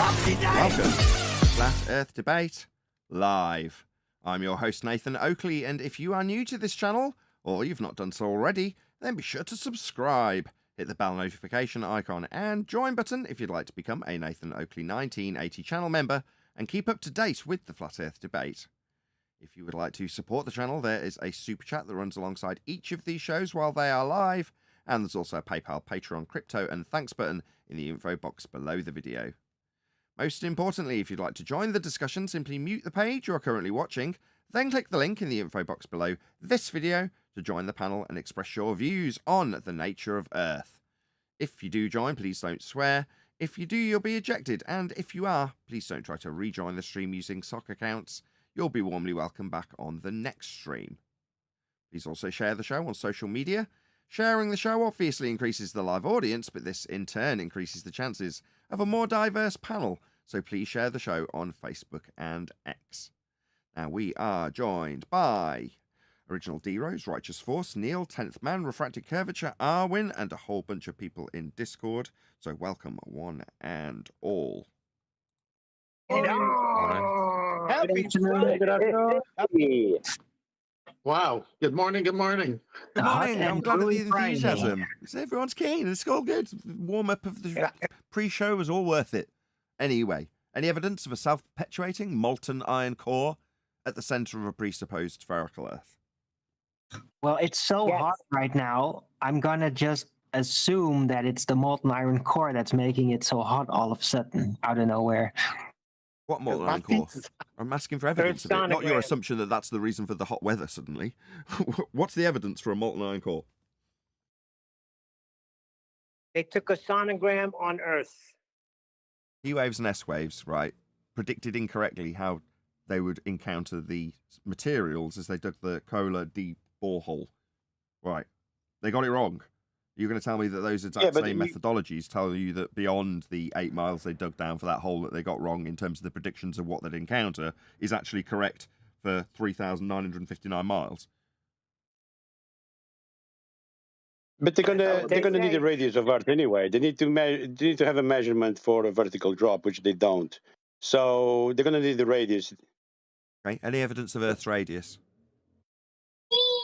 Welcome to Flat Earth Debate Live. I'm your host Nathan Oakley, and if you are new to this channel, or you've not done so already, then be sure to subscribe, hit the bell notification icon and join button if you'd like to become a Nathan Oakley 1980 channel member and keep up to date with the Flat Earth Debate. If you would like to support the channel, there is a super chat that runs alongside each of these shows while they are live, and there's also a PayPal, Patreon, crypto and thanks button in the info box below the video. Most importantly, if you'd like to join the discussion, simply mute the page you're currently watching, then click the link in the info box below this video to join the panel and express your views on the nature of Earth. If you do join, please don't swear. If you do, you'll be ejected, and if you are, please don't try to rejoin the stream using sock accounts. You'll be warmly welcome back on the next stream. Please also share the show on social media. Sharing the show obviously increases the live audience, but this in turn increases the chances of a more diverse panel, so please share the show on Facebook and X. Now we are joined by Original D-Rose, Righteous Force, Neil, 10th Man, Refracted Curvature, Arwin, and a whole bunch of people in Discord, so welcome one and all. Happy Wow. Good morning. Good morning. Good morning. I'm glad of the enthusiasm. Everyone's keen. It's all good. Warm up of the pre-show was all worth it. Anyway, any evidence of a self-perpetuating molten iron core at the center of a presupposed spherical Earth? Well, it's so hot right now. I'm gonna just assume that it's the molten iron core that's making it so hot all of a sudden out of nowhere. What molten iron core? I'm asking for evidence of it, not your assumption that that's the reason for the hot weather suddenly. What's the evidence for a molten iron core? They took a sonogram on Earth. P waves and S waves, right, predicted incorrectly how they would encounter the materials as they dug the Kola deep borehole. Right. They got it wrong. You're going to tell me that those exact same methodologies tell you that beyond the 8 miles they dug down for that hole that they got wrong in terms of the predictions of what they'd encounter is actually correct for 3,959 miles? But they're gonna need a radius of Earth anyway. They need to have a measurement for a vertical drop, which they don't. So they're gonna need the radius. Okay. Any evidence of Earth's radius?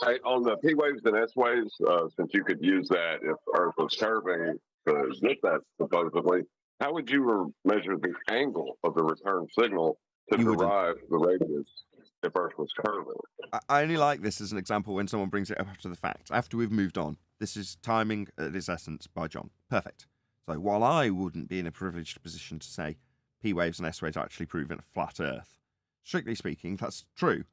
Hey, on the P waves and S waves, since you could use that if Earth was curving to get that supposedly, how would you measure the angle of the return signal to derive the radius if Earth was curving? I only like this as an example when someone brings it up after the fact. After we've moved on, this is timing at its essence by John. Perfect. So while I wouldn't be in a privileged position to say P waves and S waves actually prove a flat Earth, strictly speaking, that's true.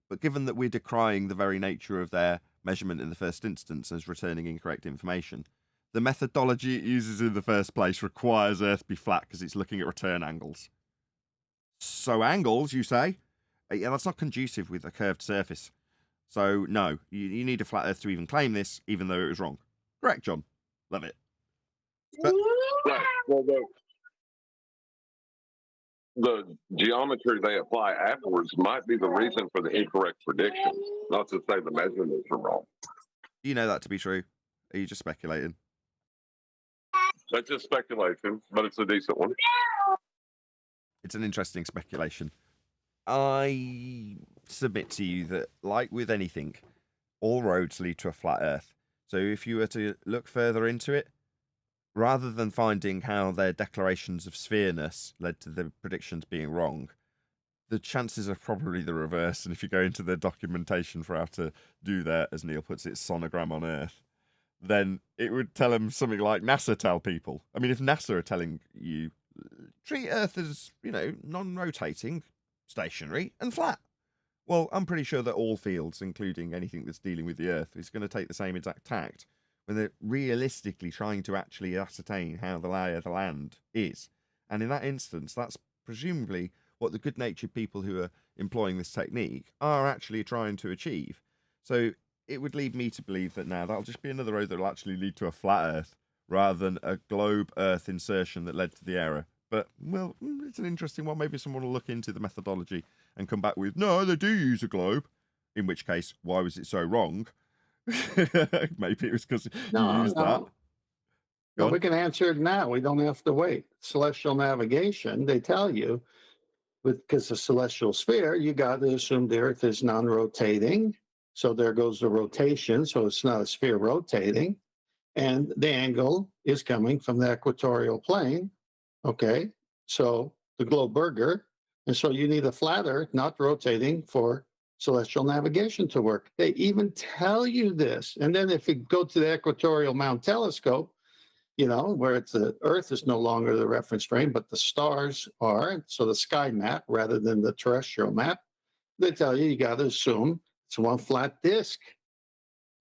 But given that we're decrying the very nature of their measurement in the first instance as returning incorrect information, the methodology it uses in the first place requires Earth be flat because it's looking at return angles. So angles, you say? Yeah, that's not conducive with a curved surface. So no, you need a flat Earth to even claim this, even though it was wrong. Correct, John. Love it. But right. Well, the geometry they apply afterwards might be the reason for the incorrect prediction, not to say the measurements are wrong. Do you know that to be true? Are you just speculating? That's just speculation, but it's a decent one. It's an interesting speculation. I submit to you that, like with anything, all roads lead to a flat Earth. So if you were to look further into it, rather than finding how their declarations of sphereness led to the predictions being wrong, the chances are probably the reverse. And if you go into the documentation for how to do their, as Neil puts it, sonogram on Earth, then it would tell them something like NASA tell people. I mean, if NASA are telling you, treat Earth as, you know, non-rotating, stationary and flat. Well, I'm pretty sure that all fields, including anything that's dealing with the Earth, is going to take the same exact tact when they're realistically trying to actually ascertain how the lay of the land is. And in that instance, that's presumably what the good-natured people who are employing this technique are actually trying to achieve. So it would lead me to believe that now that'll just be another road that will actually lead to a flat Earth rather than a globe Earth insertion that led to the error. But, well, it's an interesting one. Maybe someone will look into the methodology and come back with, no, they do use a globe. In which case, why was it so wrong? Maybe it was because you used that. Go No, on. we can answer it now. We don't have to wait. Celestial navigation, they tell you, because the celestial sphere, you got to assume the Earth is non-rotating. So there goes the rotation. So it's not a sphere rotating. And the angle is coming from the equatorial plane. Okay. So the globe burger. And so you need a flat Earth not rotating for celestial navigation to work. They even tell you this. And then if you go to the equatorial mount telescope, where it's the Earth is no longer the reference frame, but the stars are. So the sky map rather than the terrestrial map, they tell you got to assume it's one flat disk.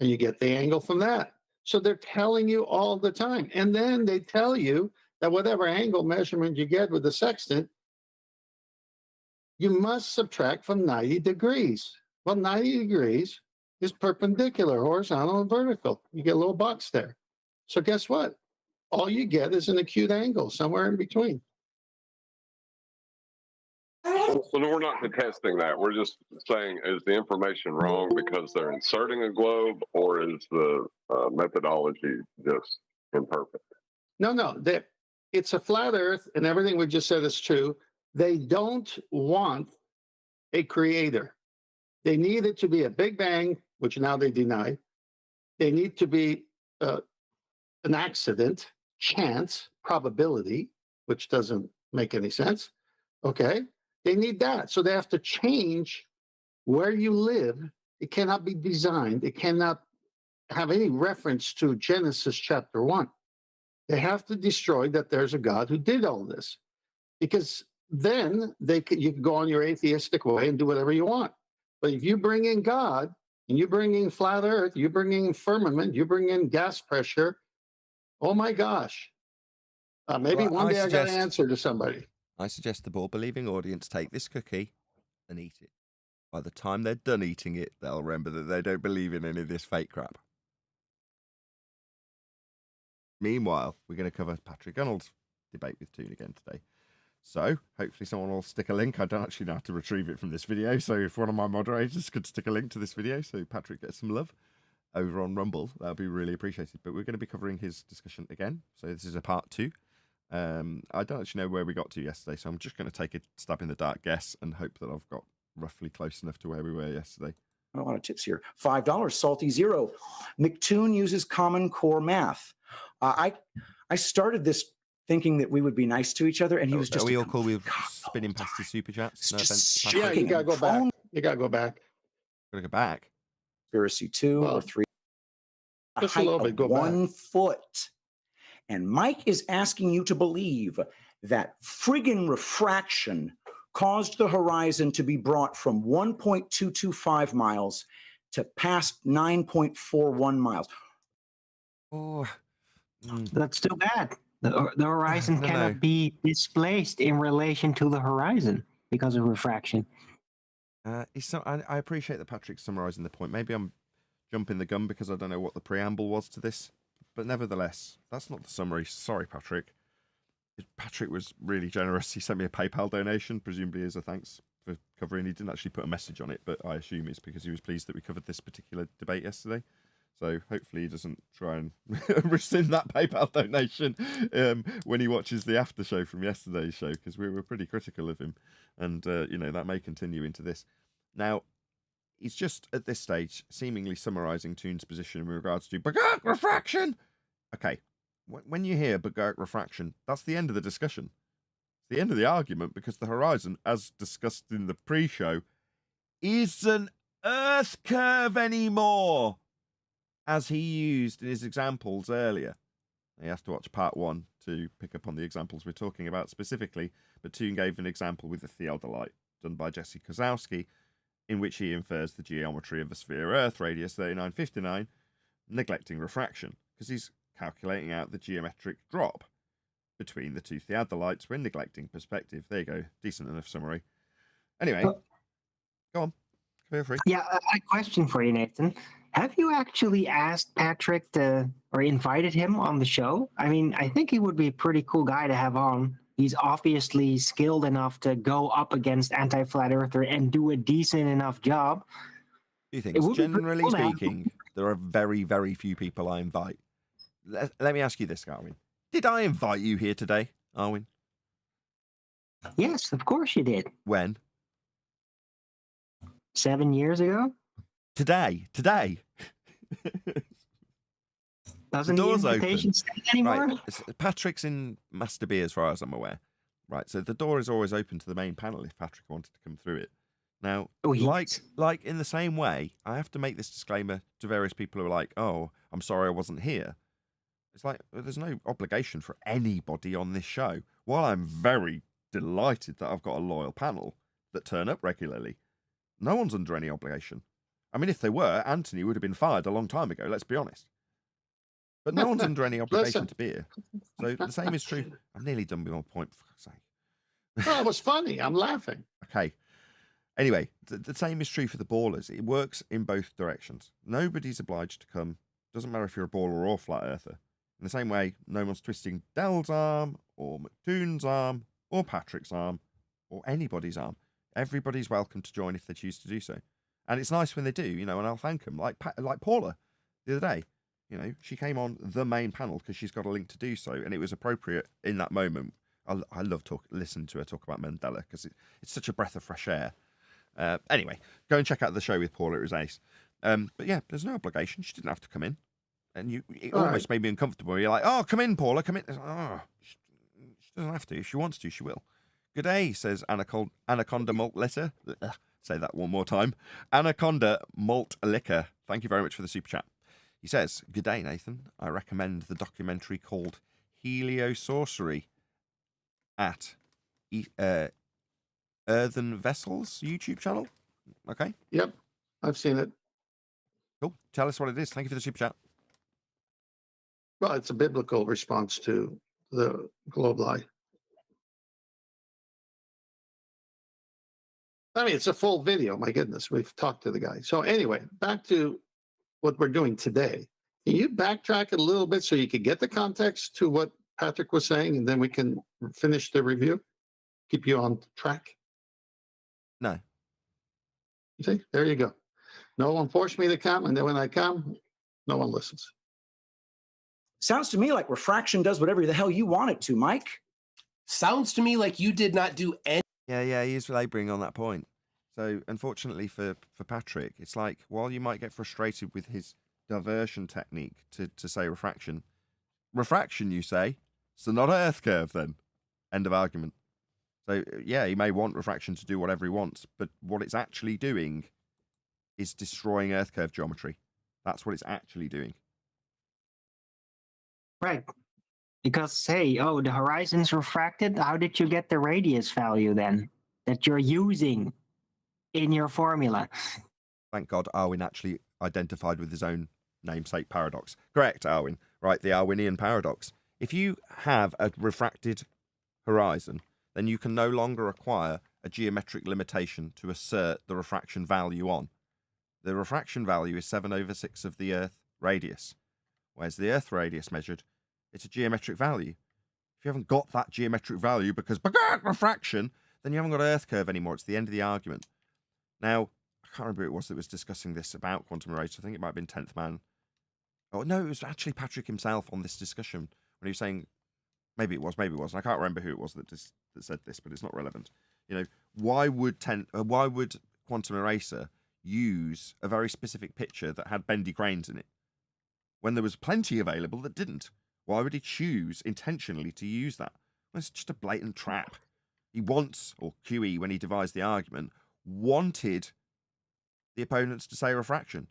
And you get the angle from that. So they're telling you all the time. And then they tell you that whatever angle measurement you get with the sextant, you must subtract from 90 degrees. Well, 90 degrees is perpendicular, horizontal, and vertical. You get a little box there. So guess what? All you get is an acute angle somewhere in between. So we're not contesting that. We're just saying, is the information wrong because they're inserting a globe, or is the methodology just imperfect? No. It's a flat Earth, and everything we just said is true. They don't want a creator. They need it to be a Big Bang, which now they deny. They need to be an accident, chance, probability, which doesn't make any sense. Okay. They need that. So they have to change where you live. It cannot be designed. It cannot have any reference to Genesis chapter 1. They have to destroy that there's a God who did all this. Because then you can go on your atheistic way and do whatever you want. But if you bring in God and you bring in flat Earth, you bring in firmament, you bring in gas pressure, oh my gosh. Maybe one day I got an answer to somebody. I suggest the ball-believing audience take this cookie and eat it. By the time they're done eating it, they'll remember that they don't believe in any of this fake crap. Meanwhile, we're going to cover Patrick Gunnels' debate with Toon again today. So, hopefully someone will stick a link. I don't actually know how to retrieve it from this video, so if one of my moderators could stick a link to this video so Patrick gets some love over on Rumble, that would be really appreciated. But we're going to be covering his discussion again. So this is a part 2. I don't actually know where we got to yesterday, so I'm just going to take a stab in the dark guess and hope that I've got roughly close enough to where we were yesterday. A lot of tips here. $5, Salty Zero. McToon uses Common Core math. I started this thinking that we would be nice to each other, and he was just. Are we all cool with spinning past his super chats? No offense, Yeah, you gotta go back. You gotta go back. Gotta go back. Conspiracy 2 or 3. Just a little bit. Go 1 back. foot. And Mike is asking you to believe that friggin' refraction caused the horizon to be brought from 1.225 miles to past 9.41 miles. Oh, That's too bad. The horizon cannot be displaced in relation to the horizon because of refraction. I appreciate that Patrick's summarising the point. Maybe I'm jumping the gun because I don't know what the preamble was to this. But nevertheless, that's not the summary. Sorry, Patrick. Patrick was really generous. He sent me a PayPal donation, presumably as a thanks for covering. He didn't actually put a message on it, but I assume it's because he was pleased that we covered this particular debate yesterday. So hopefully he doesn't try and rescind that PayPal donation when he watches the after show from yesterday's show, because we were pretty critical of him. And, that may continue into this. Now, he's just, at this stage, seemingly summarising Toon's position in regards to Bogart refraction. Okay, when you hear Bogart refraction, that's the end of the discussion. It's the end of the argument, because the horizon, as discussed in the pre-show, isn't Earth curve anymore, as he used in his examples earlier. You have to watch part 1 to pick up on the examples we're talking about specifically, but Toon gave an example with the theodolite done by Jesse Kozowski, in which he infers the geometry of the sphere Earth, radius 3959, neglecting refraction, because he's calculating out the geometric drop between the two theodolites when neglecting perspective. There you go. Decent enough summary. Anyway, go on. Feel free. Yeah, a question for you, Nathan. Have you actually asked Patrick or invited him on the show? I mean, I think he would be a pretty cool guy to have on. He's obviously skilled enough to go up against anti-flat earther and do a decent enough job. Two things. Generally speaking, there are very, very few people I invite. Let me ask you this, Garwin. Did I invite you here today, Arwin? Yes, of course you did. When? 7 years ago? Today. Doesn't The the door's invitation open. stay anymore? Right. Patrick's in Master B, as far as I'm aware. Right. So the door is always open to the main panel if Patrick wanted to come through it. Now, Oh, yes. like in the same way, I have to make this disclaimer to various people who are like, "Oh, I'm sorry I wasn't here." It's like there's no obligation for anybody on this show. While I'm very delighted that I've got a loyal panel that turn up regularly, no one's under any obligation. I mean, if they were, Anthony would have been fired a long time ago. Let's be honest. But no one's under any obligation Listen. to be here. So the same is true. I'm nearly done with my point, for fuck's sake. Oh, it was funny. I'm laughing. Okay. Anyway, the same is true for the ballers. It works in both directions. Nobody's obliged to come. Doesn't matter if you're a baller or flat earther. In the same way, no one's twisting Dell's arm or McToon's arm or Patrick's arm or anybody's arm. Everybody's welcome to join if they choose to do so. And it's nice when they do, and I'll thank them. Like Paula the other day. She came on the main panel because she's got a link to do so, and it was appropriate in that moment. I love listening to her talk about Mandela because it's such a breath of fresh air. Anyway, go and check out the show with Paula. It was ace. But yeah, there's no obligation. She didn't have to come in, and it almost made me uncomfortable. You're like, "Oh, come in, Paula, come in." Oh, she doesn't have to. If she wants to, she will. Good day, says Anaconda Malt Liquor. Say that one more time. Anaconda Malt Liquor. Thank you very much for the super chat. He says, "Good day, Nathan. I recommend the documentary called Heliosorcery at Earthen Vessels YouTube channel." Okay. Yep, I've seen it. Cool. Tell us what it is. Thank you for the super chat. Well, it's a biblical response to the globe lie. I mean, it's a full video. My goodness, we've talked to the guy. So anyway, back to what we're doing today. Can you backtrack it a little bit so you could get the context to what Patrick was saying, and then we can finish the review? Keep you on track? No. See, there you go. No one forced me to come, and then when I come, no one listens. Sounds to me like refraction does whatever the hell you want it to, Mike. Sounds to me like you did not do any. Yeah, he is labouring on that point. So, unfortunately for Patrick, it's like, while you might get frustrated with his diversion technique to say refraction, you say, so not Earth curve then. End of argument. So, yeah, he may want refraction to do whatever he wants, but what it's actually doing is destroying Earth curve geometry. That's what it's actually doing. Right. Because, hey, the horizon's refracted. How did you get the radius value then that you're using in your formula? Thank God Arwin actually identified with his own namesake paradox. Correct, Arwin. Right, the Arwinian paradox. If you have a refracted horizon, then you can no longer acquire a geometric limitation to assert the refraction value on. The refraction value is 7/6 of the Earth radius. Whereas the Earth radius measured, it's a geometric value. If you haven't got that geometric value because refraction, then you haven't got Earth curve anymore. It's the end of the argument. Now, I can't remember who it was that was discussing this about quantum erasure. I think it might have been 10th Man. Oh, no, it was actually Patrick himself on this discussion when he was saying, maybe it was, I can't remember who it was that said this, but it's not relevant. Why would quantum eraser use a very specific picture that had bendy grains in it when there was plenty available that didn't? Why would he choose intentionally to use that? Well, it's just a blatant trap. He wants, or QE, when he devised the argument, wanted the opponents to say refraction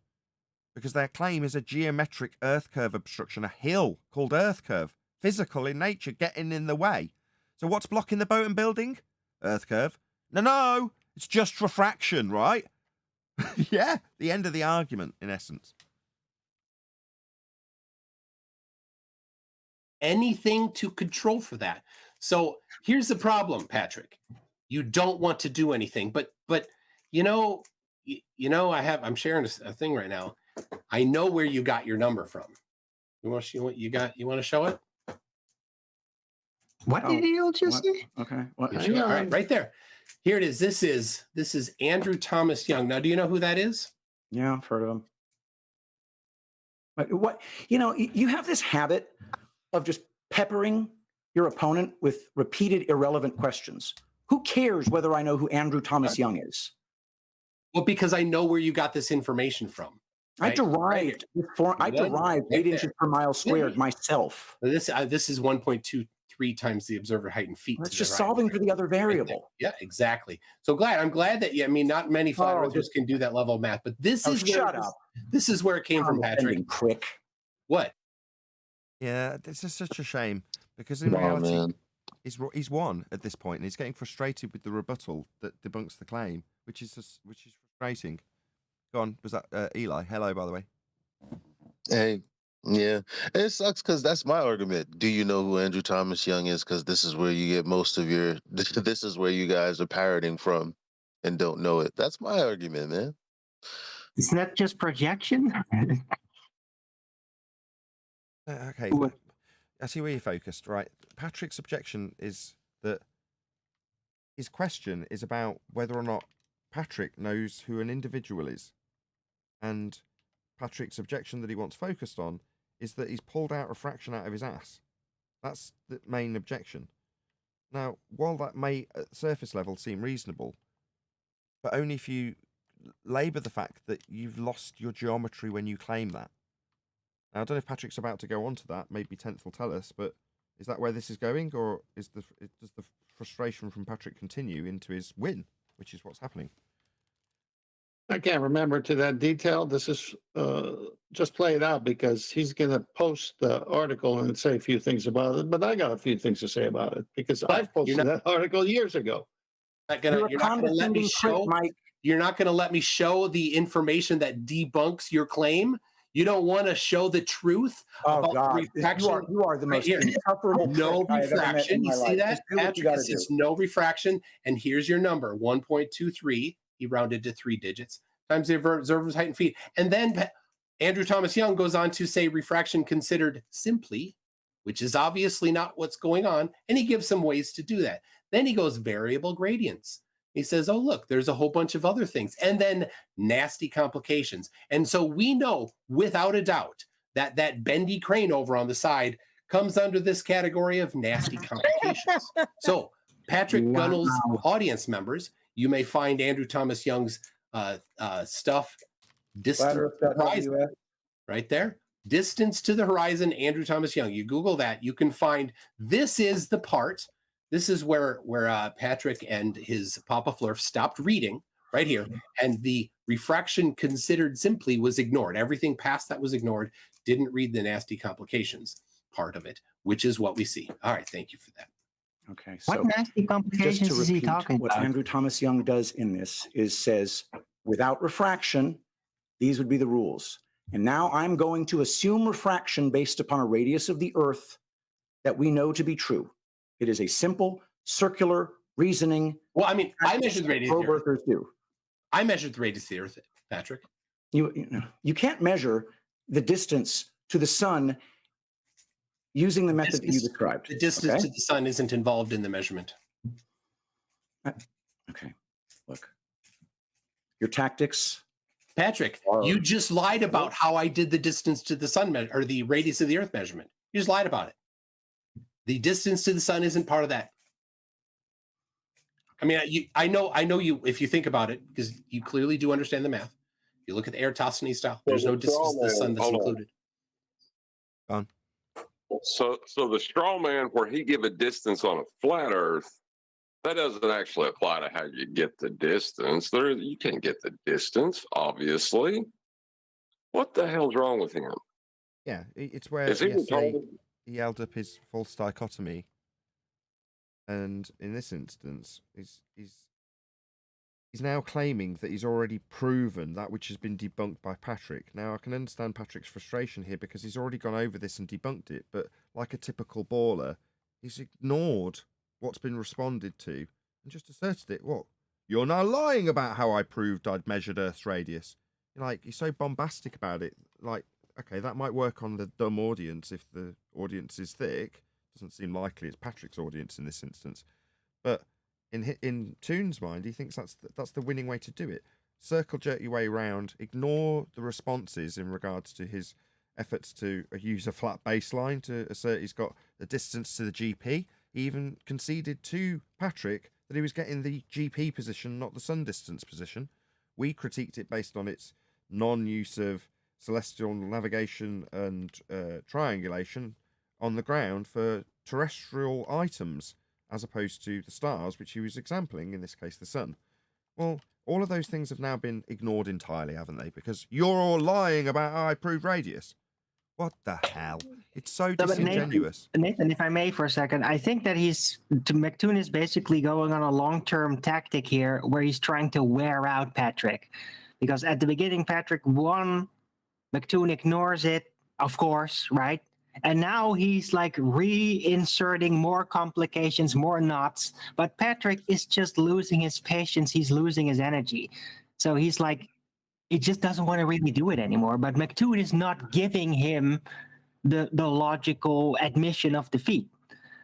because their claim is a geometric Earth curve obstruction, a hill called Earth curve, physical in nature, getting in the way. So what's blocking the boat and building? Earth curve. No, it's just refraction, right? Yeah, the end of the argument, in essence. Anything to control for that. So here's the problem, Patrick. You don't want to do anything, but I'm sharing a thing right now. I know where you got your number from. You want to show it? What did you just say? Okay. What? All right there. Here it is. This is Andrew Thomas Young. Now, do you know who that is? Yeah, I've heard of him. But what you have this habit of just peppering your opponent with repeated irrelevant questions. Who cares whether I know who Andrew Thomas Young is? Well, because I know where you got this information from. I derived 8 inches per mile squared myself. This is 1.23 times the observer height in feet. It's just solving for the other variable. Yeah, exactly. So I'm glad that I mean, not many flat earthers can do that level of math, but this is this is where it came from, Patrick. Prick. What? Yeah, this is such a shame because in reality, he's won at this point, and he's getting frustrated with the rebuttal that debunks the claim, which is frustrating. Go on, was that Eli? Hello, by the way. Hey, yeah, it sucks because that's my argument. Do you know who Andrew Thomas Young is? Because this is where you get most of your. This is where you guys are parroting from, and don't know it. That's my argument, man. Isn't that just projection? Okay, I see where you're focused, right? Patrick's objection is that his question is about whether or not Patrick knows who an individual is. And Patrick's objection that he wants focused on is that he's pulled out refraction out of his ass. That's the main objection. Now, while that may at surface level seem reasonable, but only if you labour the fact that you've lost your geometry when you claim that. Now, I don't know if Patrick's about to go on to that. Maybe Tenth will tell us, but is that where this is going, or does the frustration from Patrick continue into his win, which is what's happening? I can't remember to that detail. This is just play it out because he's going to post the article and say a few things about it. But I got a few things to say about it because I posted that article years ago. You're not going to let me show, you're not going to let me show the information that debunks your claim. You don't want to show the truth about refraction. You are the most insufferable. No refraction. You see that? Patrick, it's no refraction. And here's your number, 1.23. He rounded to 3 digits times the observer's height in feet. And then Andrew Thomas Young goes on to say refraction considered simply, which is obviously not what's going on. And he gives some ways to do that. Then he goes variable gradients. He says, oh, look, there's a whole bunch of other things. And then nasty complications. And so we know without a doubt that that bendy crane over on the side comes under this category of nasty complications. So Patrick Gunnels audience members, you may find Andrew Thomas Young's stuff distant horizon, right there. Distance to the horizon, Andrew Thomas Young. You Google that, you can find this is the part. This is where Patrick and his Papa Flurf stopped reading right here. And the refraction considered simply was ignored. Everything past that was ignored. Didn't read the nasty complications part of it, which is what we see. All right. Thank you for that. Okay. So what nasty complications is he talking what about? Andrew Thomas Young does in this is says, without refraction, these would be the rules. And now I'm going to assume refraction based upon a radius of the Earth that we know to be true. It is a simple, circular reasoning. Well, I mean, I measured the radius of the Earth. Do. I measured the radius of the Earth, Patrick. You can't measure the distance to the sun using the method that you described. The distance to the sun isn't involved in the measurement. Okay, look. Your tactics. Patrick, you just lied about how I did the distance to the sun or the radius of the Earth measurement. You just lied about it. The distance to the sun isn't part of that. I mean, I know you, if you think about it, because you clearly do understand the math. You look at the Eratosthenes style. There's no distance to the sun that's included. So the straw man where he give a distance on a flat Earth, that doesn't actually apply to how you get the distance. You can't get the distance, obviously. What the hell's wrong with him? Yeah, it's where he held up his false dichotomy, and in this instance, he's now claiming that he's already proven that which has been debunked by Patrick. Now, I can understand Patrick's frustration here because he's already gone over this and debunked it, but like a typical baller, he's ignored what's been responded to and just asserted it. What? You're now lying about how I proved I'd measured Earth's radius. He's so bombastic about it. Like, okay, that might work on the dumb audience if the audience is thick. Doesn't seem likely it's Patrick's audience in this instance. But in Toon's mind, he thinks that's the winning way to do it. Circle jerk your way around, ignore the responses in regards to his efforts to use a flat baseline to assert he's got the distance to the GP. He even conceded to Patrick that he was getting the GP position, not the sun distance position. We critiqued it based on its non-use of celestial navigation and triangulation on the ground for terrestrial items, as opposed to the stars, which he was exampling, in this case the sun. Well, all of those things have now been ignored entirely, haven't they? Because you're all lying about how I proved radius. What the hell? It's so disingenuous. Nathan, if I may for a second, I think that McToon is basically going on a long-term tactic here where he's trying to wear out Patrick. Because at the beginning, Patrick won, McToon ignores it, of course, right? And now he's like reinserting more complications, more knots. But Patrick is just losing his patience. He's losing his energy. So he's like, he just doesn't want to really do it anymore. But McToon is not giving him the logical admission of defeat.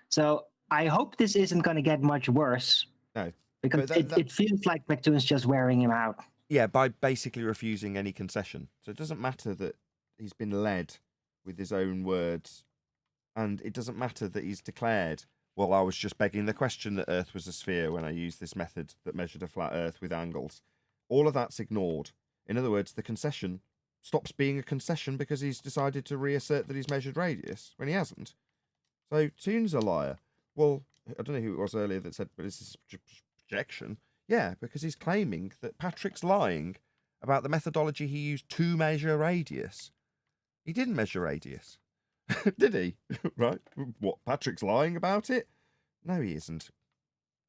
So I hope this isn't going to get much worse. No. Because it feels like McToon's just wearing him out. Yeah, by basically refusing any concession. So it doesn't matter that he's been led with his own words. And it doesn't matter that he's declared, well, I was just begging the question that Earth was a sphere when I used this method that measured a flat Earth with angles. All of that's ignored. In other words, the concession stops being a concession because he's decided to reassert that he's measured radius when he hasn't. So Toon's a liar. Well, I don't know who it was earlier that said, but this is projection. Yeah, because he's claiming that Patrick's lying about the methodology he used to measure radius. He didn't measure radius. Did he? Right? What, Patrick's lying about it? No, he isn't.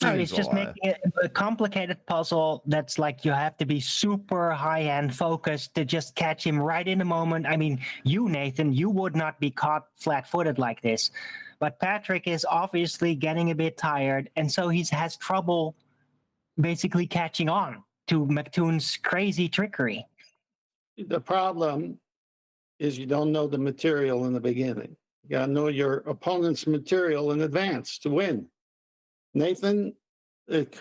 No, he's just making it a complicated puzzle that's like you have to be super high-end focused to just catch him right in the moment. I mean, you, Nathan, you would not be caught flat-footed like this. But Patrick is obviously getting a bit tired, and so he has trouble basically catching on to McToon's crazy trickery. The problem is you don't know the material in the beginning. You got to know your opponent's material in advance to win. Nathan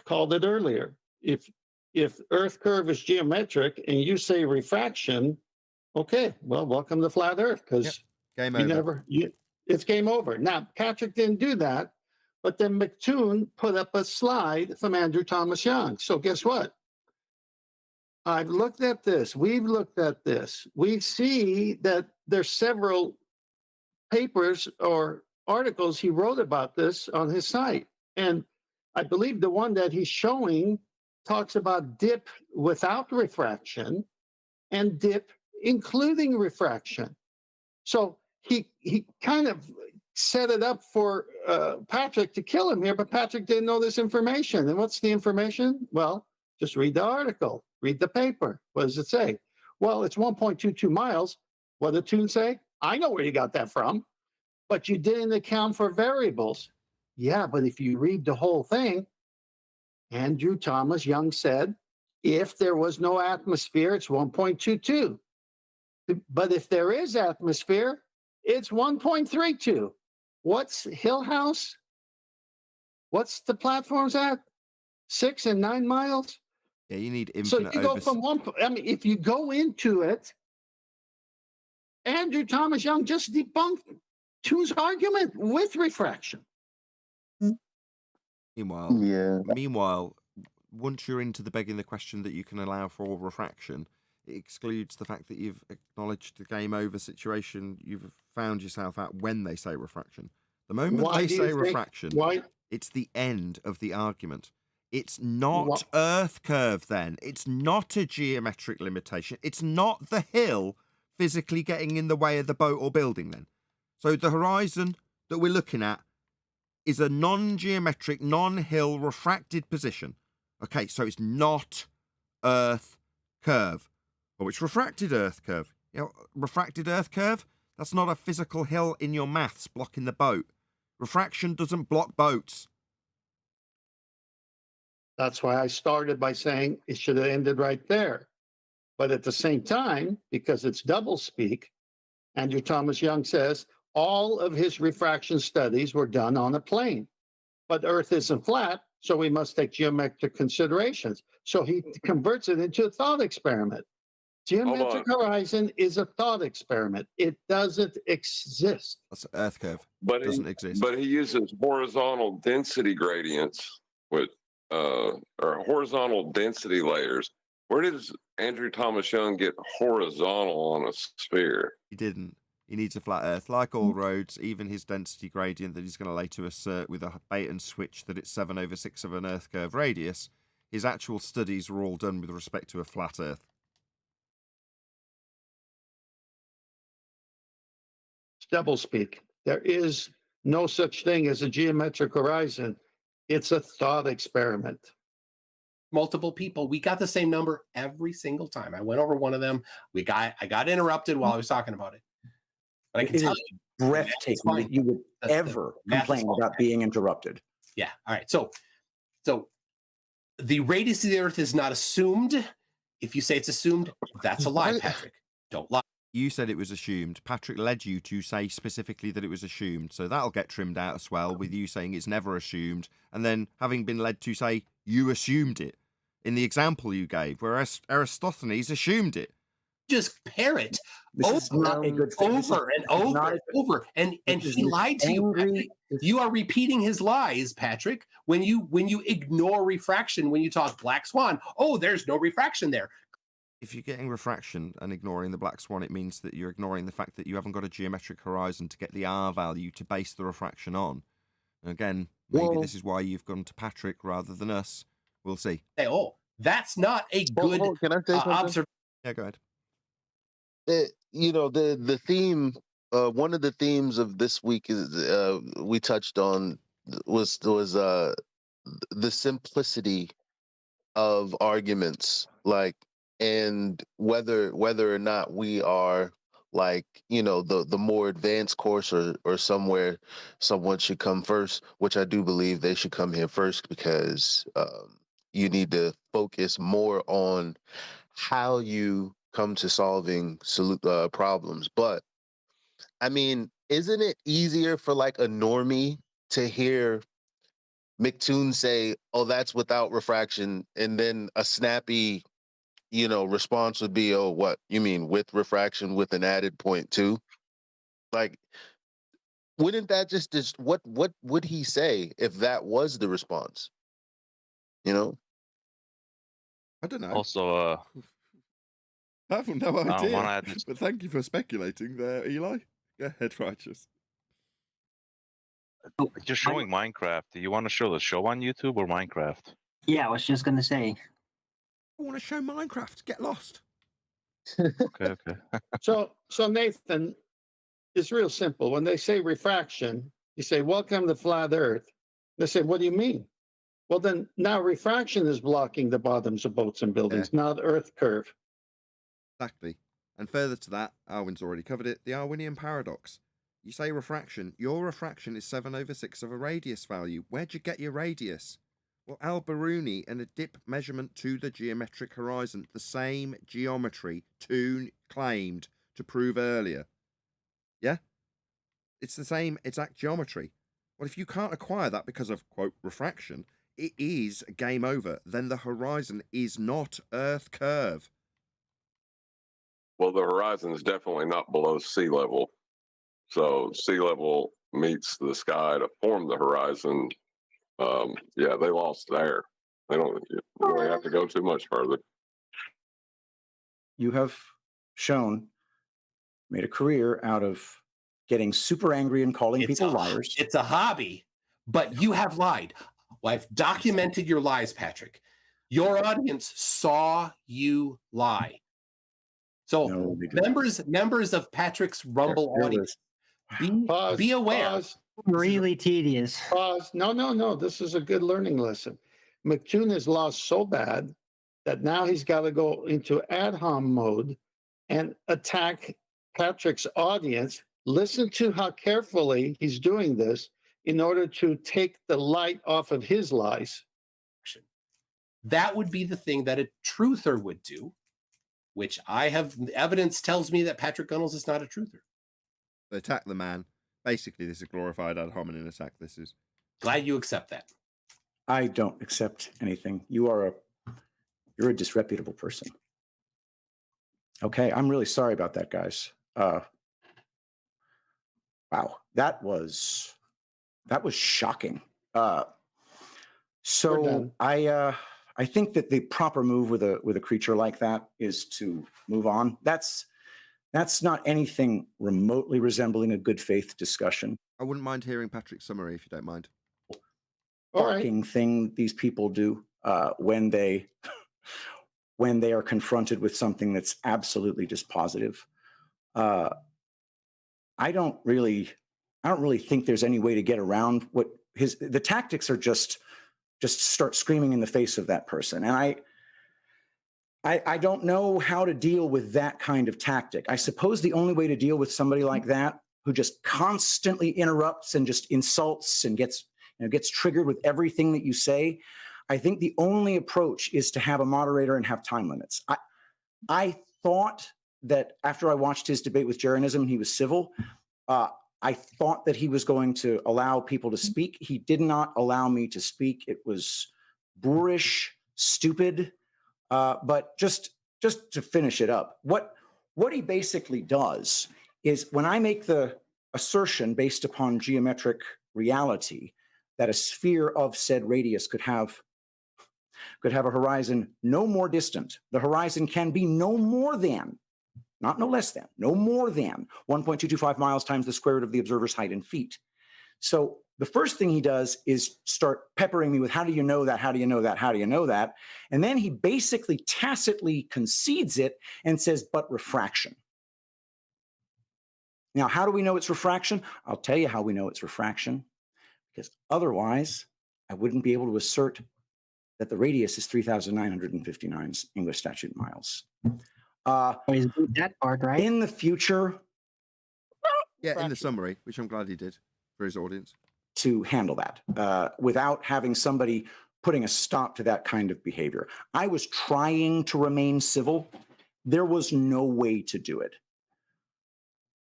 called it earlier. If Earth curve is geometric and you say refraction, okay, well, welcome to flat Earth, because game over. It's game over. Now, Patrick didn't do that, but then McToon put up a slide from Andrew Thomas Young. So guess what? I've looked at this. We've looked at this. We see that there's several papers or articles he wrote about this on his site. And I believe the one that he's showing talks about dip without refraction and dip including refraction. So he kind of set it up for Patrick to kill him here, but Patrick didn't know this information. And what's the information? Well, just read the article, read the paper. What does it say? Well, it's 1.22 miles. What did Toon say? I know where you got that from, but you didn't account for variables. Yeah, but if you read the whole thing, Andrew Thomas Young said, if there was no atmosphere, it's 1.22. But if there is atmosphere, it's 1.32. What's Hill House? What's the platforms at? 6 and 9 miles? Yeah, you need infinite. So you go from one. I mean, if you go into it, Andrew Thomas Young just debunked Toon's argument with refraction. Meanwhile, once you're into the begging the question that you can allow for refraction, it excludes the fact that you've acknowledged the game over situation you've found yourself at when they say refraction. The moment they say refraction, it's the end of the argument. It's not Earth curve then. It's not a geometric limitation. It's not the hill physically getting in the way of the boat or building then. So the horizon that we're looking at is a non-geometric, non-hill refracted position. Okay, so it's not Earth curve. Oh, it's refracted Earth curve. You know, refracted Earth curve, that's not a physical hill in your maths blocking the boat. Refraction doesn't block boats. That's why I started by saying it should have ended right there. But at the same time, because it's doublespeak, Andrew Thomas Young says all of his refraction studies were done on a plane. But Earth isn't flat, so we must take geometric considerations. So he converts it into a thought experiment. Geometric horizon is a thought experiment. It doesn't exist. That's an Earth curve. But Doesn't exist. But he uses horizontal density gradients with or horizontal density layers. Where does Andrew Thomas Young get horizontal on a sphere? He didn't. He needs a flat Earth. Like all roads, even his density gradient that he's going to later assert with a bait and switch that it's 7/6 of an Earth curve radius, his actual studies were all done with respect to a flat Earth. Doublespeak. There is no such thing as a geometric horizon. It's a thought experiment. Multiple people. We got the same number every single time. I went over one of them. I got interrupted while I was talking about it. But I can tell you, breathtaking that you would ever complain about being interrupted. Yeah. All right. So the radius of the Earth is not assumed. If you say it's assumed, that's a lie, Patrick. Don't lie. You said it was assumed. Patrick led you to say specifically that it was assumed. So that'll get trimmed out as well, with you saying it's never assumed. And then having been led to say you assumed it in the example you gave, whereas Aristophanes assumed it. Just parrot over and over. And he lied to you. You are repeating his lies, Patrick, when you ignore refraction, when you talk black swan. Oh, there's no refraction there. If you're getting refraction and ignoring the black swan, it means that you're ignoring the fact that you haven't got a geometric horizon to get the R value to base the refraction on. And again, maybe this is why you've gone to Patrick rather than us. We'll see. Hey, that's not a good observation. Yeah, go ahead. The theme, one of the themes of this week is we touched on was the simplicity of arguments, like, and whether or not we are like, the more advanced course or somewhere someone should come first, which I do believe they should come here first, because you need to focus more on how you come to solving problems. But I mean, isn't it easier for like a normie to hear McToon say, "Oh, that's without refraction," and then a snappy response would be, "Oh, what you mean with refraction with an added 0.2?" Like, wouldn't that just what would he say if that was the response? I don't know. Also, I have no idea. Just... But thank you for speculating there, Eli. Go ahead, Righteous. You're showing Minecraft. Do you want to show the show on YouTube or Minecraft? Yeah, I was just going to say. I want to show Minecraft. Get lost. Okay. So Nathan, it's real simple. When they say refraction, you say, "Welcome to flat Earth." They say, "What do you mean?" Well, then now refraction is blocking the bottoms of boats and buildings, not Earth curve. Exactly. And further to that, Arwin's already covered it, the Arwinian paradox. You say refraction. Your refraction is 7/6 of a radius value. Where'd you get your radius? Well, Al-Biruni and a dip measurement to the geometric horizon, the same geometry Toon claimed to prove earlier. Yeah? It's the same exact geometry. Well, if you can't acquire that because of, quote, refraction, it is game over. Then the horizon is not Earth curve. Well, the horizon is definitely not below sea level. So sea level meets the sky to form the horizon. Yeah, they lost there. They don't really have to go too much further. You have made a career out of getting super angry and calling people liars. It's a hobby, but you have lied. Well, I've documented your lies, Patrick. Your audience saw you lie. So members of Patrick's Rumble audience, be aware. Pause. Really tedious. Pause. No. This is a good learning lesson. McToon has lost so bad that now he's got to go into ad hom mode and attack Patrick's audience. Listen to how carefully he's doing this in order to take the light off of his lies. That would be the thing that a truther would do, which I have evidence tells me that Patrick Gunnels is not a truther. They attack the man. Basically, this is a glorified ad hominem attack. This is. Glad you accept that. I don't accept anything. You're a disreputable person. Okay, I'm really sorry about that, guys. Wow, that was shocking. So done. I think that the proper move with a creature like that is to move on. That's not anything remotely resembling a good faith discussion. I wouldn't mind hearing Patrick's summary if you don't mind. All right. Barking thing these people do when they are confronted with something that's absolutely dispositive. I don't really think there's any way to get around what the tactics are. Just start screaming in the face of that person, and I don't know how to deal with that kind of tactic. I suppose the only way to deal with somebody like that, who just constantly interrupts and just insults and gets triggered with everything that you say, I think the only approach is to have a moderator and have time limits. I thought that after I watched his debate with Jeranism, he was civil. I thought that he was going to allow people to speak. He did not allow me to speak. It was boorish, stupid. But just to finish it up, what he basically does is, when I make the assertion based upon geometric reality that a sphere of said radius could have a horizon no more distant, the horizon can be no more than, not no less than, no more than 1.225 miles times the square root of the observer's height in feet. So the first thing he does is start peppering me with, how do you know that? How do you know that? How do you know that? And then he basically tacitly concedes it and says, but refraction. Now, how do we know it's refraction? I'll tell you how we know it's refraction, because otherwise I wouldn't be able to assert that the radius is 3,959 English statute miles. That part, right? In the future, yeah, in the summary, which I'm glad he did for his audience, to handle that without having somebody putting a stop to that kind of behavior. I was trying to remain civil. There was no way to do it.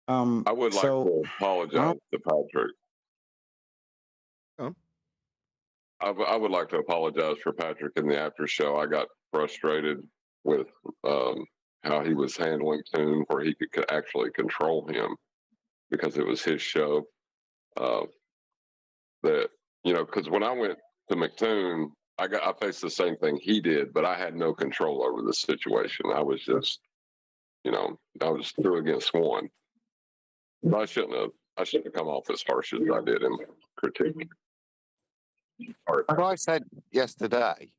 I would like to apologize to Patrick. Oh. I would like to apologize for Patrick in the after show. I got frustrated with how he was handling Toon, where he could actually control him because it was his show. That, because when I went to McToon, I faced the same thing he did, but I had no control over the situation. I was just, I was through against one. But I shouldn't have come off as harsh as I did in my critique. Like I said yesterday,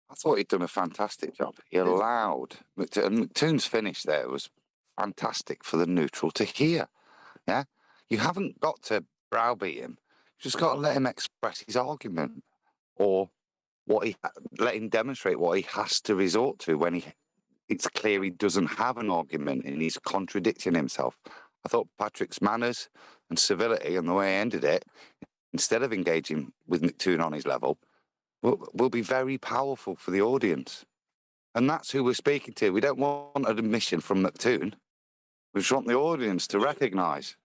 I thought he'd done a fantastic job. He allowed McToon's finish there was fantastic for the neutral to hear. Yeah, you haven't got to browbeat him. You just got to let him express his argument, or let him demonstrate what he has to resort to when it's clear he doesn't have an argument and he's contradicting himself. I thought Patrick's manners and civility and the way he ended it, instead of engaging with McToon on his level, will be very powerful for the audience. And that's who we're speaking to. We don't want an admission from McToon. We just want the audience to recognise.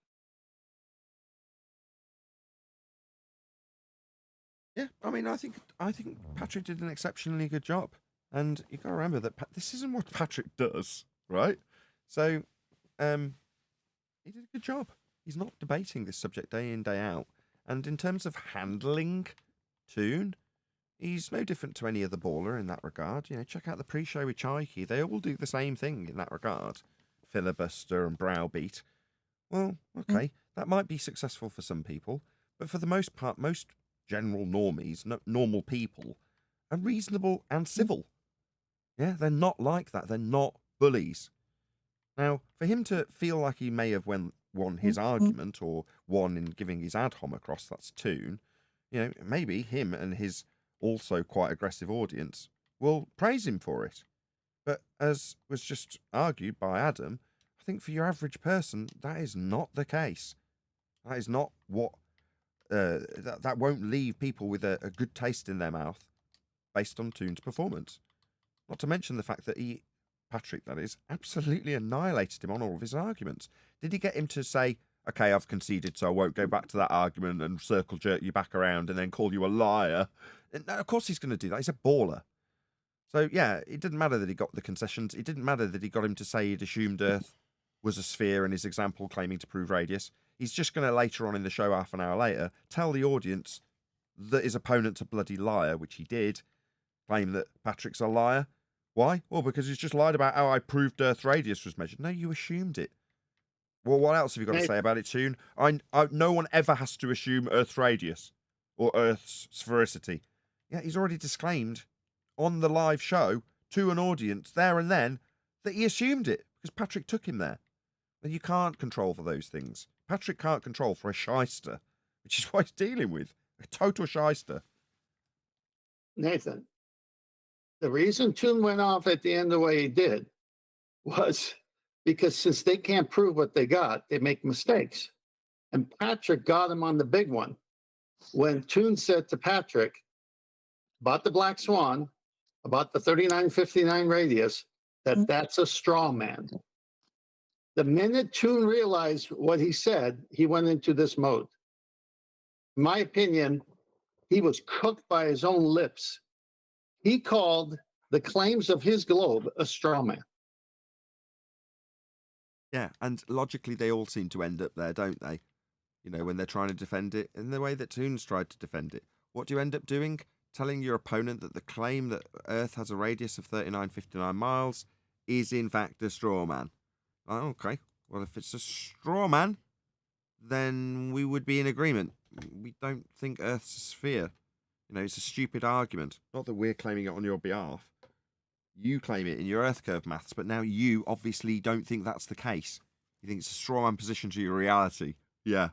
Yeah, I mean, I think Patrick did an exceptionally good job, and you got to remember that this isn't what Patrick does, right? So, he did a good job. He's not debating this subject day in, day out, and in terms of handling Toon, he's no different to any other baller in that regard. Check out the pre-show with Chaiki; they all do the same thing in that regard: filibuster and browbeat. Well, okay, that might be successful for some people, but for the most part, most general normies, normal people, are reasonable and civil. Yeah, they're not like that. They're not bullies. Now, for him to feel like he may have won his argument or won in giving his ad hom across, that's Toon, maybe him and his also quite aggressive audience will praise him for it. But as was just argued by Adam, I think for your average person, that is not the case. That is not what that won't leave people with a good taste in their mouth based on Toon's performance. Not to mention the fact that Patrick, that is, absolutely annihilated him on all of his arguments. Did he get him to say, okay, I've conceded, so I won't go back to that argument and circle jerk you back around and then call you a liar? No, of course he's going to do that. He's a baller. So, yeah, it didn't matter that he got the concessions. It didn't matter that he got him to say he'd assumed Earth was a sphere in his example claiming to prove radius. He's just going to later on in the show, half an hour later, tell the audience that his opponent's a bloody liar, which he did, claim that Patrick's a liar. Why? Well, because he's just lied about how I proved Earth's radius was measured. No, you assumed it. Well, what else have you got to say about it, Toon? No one ever has to assume Earth's radius or Earth's sphericity. Yeah, he's already disclaimed on the live show to an audience there and then that he assumed it because Patrick took him there. And you can't control for those things. Patrick can't control for a shyster, which is what he's dealing with. A total shyster. Nathan, the reason Toon went off at the end the way he did was because since they can't prove what they got, they make mistakes. And Patrick got him on the big one. When Toon said to Patrick about the Black Swan, about the 3959 radius, that's a straw man. The minute Toon realized what he said, he went into this mode. In my opinion, he was cooked by his own lips. He called the claims of his globe a straw man. Yeah, and logically they all seem to end up there, don't they? You know, when they're trying to defend it in the way that Toon's tried to defend it. What do you end up doing? Telling your opponent that the claim that Earth has a radius of 3959 miles is in fact a straw man. Oh, okay, well, if it's a straw man, then we would be in agreement. We don't think Earth's a sphere. You know, it's a stupid argument. Not that we're claiming it on your behalf. You claim it in your Earth curve maths, but now you obviously don't think that's the case. You think it's a straw man position to your reality. Yeah,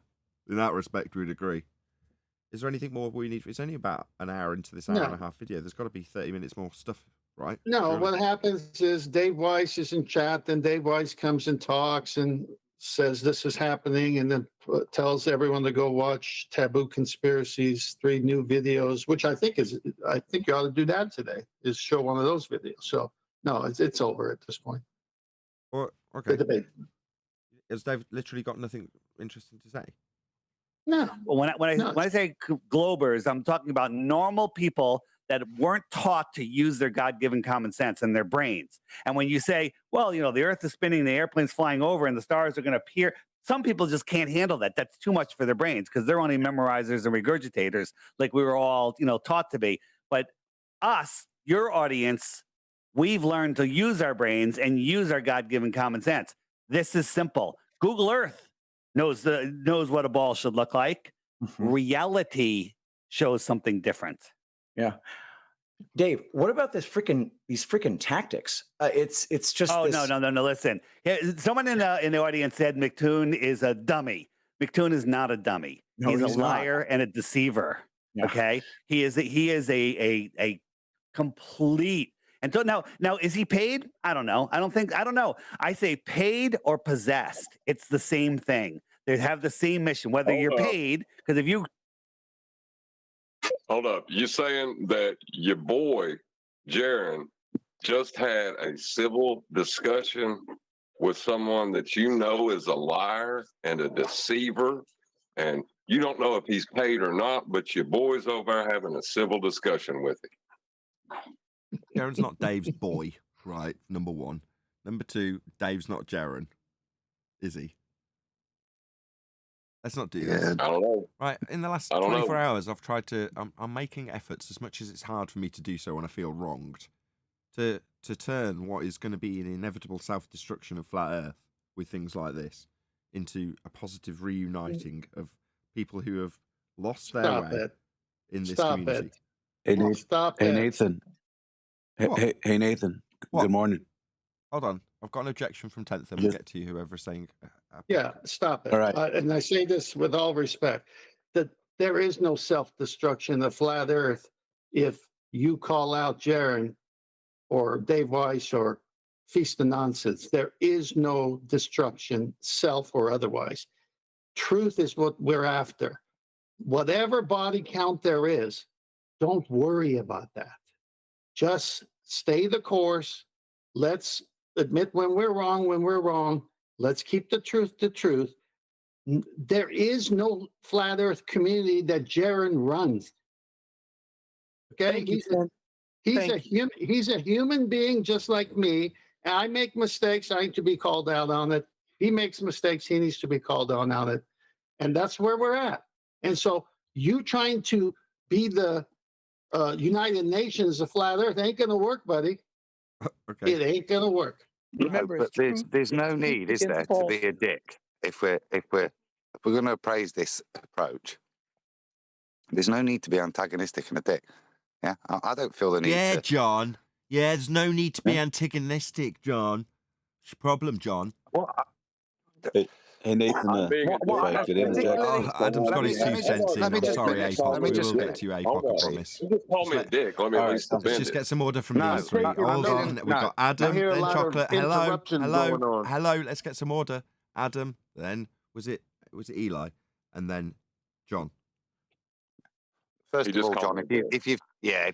in that respect, we'd agree. Is there anything more we need? It's only about an hour into this hour and a half video. There's got to be 30 minutes more stuff, right? No, what happens is Dave Weiss is in chat, then Dave Weiss comes and talks and says this is happening, and then tells everyone to go watch Taboo Conspiracies 3 new videos, which I think you ought to do that today, is show one of those videos. So no, it's over at this point. Or okay. The debate. Has Dave literally got nothing interesting to say? No. Well, when I say globers, I'm talking about normal people that weren't taught to use their God-given common sense and their brains. And when you say, well, you know, the Earth is spinning, the airplane's flying over, and the stars are going to appear, some people just can't handle that. That's too much for their brains because they're only memorizers and regurgitators, like we were all, you know, taught to be. But us, your audience, we've learned to use our brains and use our God-given common sense. This is simple. Google Earth knows what a ball should look like. Mm-hmm. Reality shows something different. Yeah. Dave, what about these freaking tactics? It's just no. Listen, someone in the audience said McToon is a dummy. McToon is not a dummy. No, he's a liar and a deceiver. Yeah. Okay, he is a complete. And so now is he paid? I don't know. I don't know. I say paid or possessed. It's the same thing. They have the same mission. Whether you're paid, because if you hold up, you're saying that your boy Jaron just had a civil discussion with someone that you know is a liar and a deceiver, and you don't know if he's paid or not, but your boy's over there having a civil discussion with him. Jaron's not Dave's boy, right? Number one. Number two, Dave's not Jaron, is he? Let's not do this. I don't know. Right, in the last 24 hours, I've tried to. I'm making efforts, as much as it's hard for me to do so when I feel wronged, to turn what is going to be an inevitable self-destruction of flat Earth with things like this into a positive reuniting of people who have lost their way in this community. Hey, Nathan. Hey, Nathan. What? Good morning. Hold on. I've got an objection from 10th, and we'll get to you, whoever's saying. Yeah, stop it. All right. And I say this with all respect, that there is no self-destruction of flat Earth if you call out Jaron or Dave Weiss or Feast of Nonsense. There is no destruction, self or otherwise. Truth is what we're after. Whatever body count there is, don't worry about that. Just stay the course. Let's admit when we're wrong. Let's keep the truth. There is no flat Earth community that Jaron runs. Okay, He's a human being just like me. And I make mistakes. I need to be called out on it. He makes mistakes. He needs to be called out on it. And that's where we're at. And so you trying to be the United Nations of flat Earth ain't going to work, buddy. Okay. It ain't going to work. Remember, but there's no need, is there, to be a dick if we're going to praise this approach. There's no need to be antagonistic and a dick. Yeah, I don't feel the need. Yeah, to... John. Yeah, there's no need to be antagonistic, John. What's your problem, John? Well, Hey Nathan, if I could interject. Adam's got his 2 cents in. I'm sorry, APOC. We will get to you, APOC, I promise. You just call me a dick. Let me at least Let's defend just it. get some order from these three. Hold on. We've got Adam, hear a then lot of Chocolate. interruptions going on. Hello. Let's get some order. Adam, then was it Eli, and then John. First of all, John, if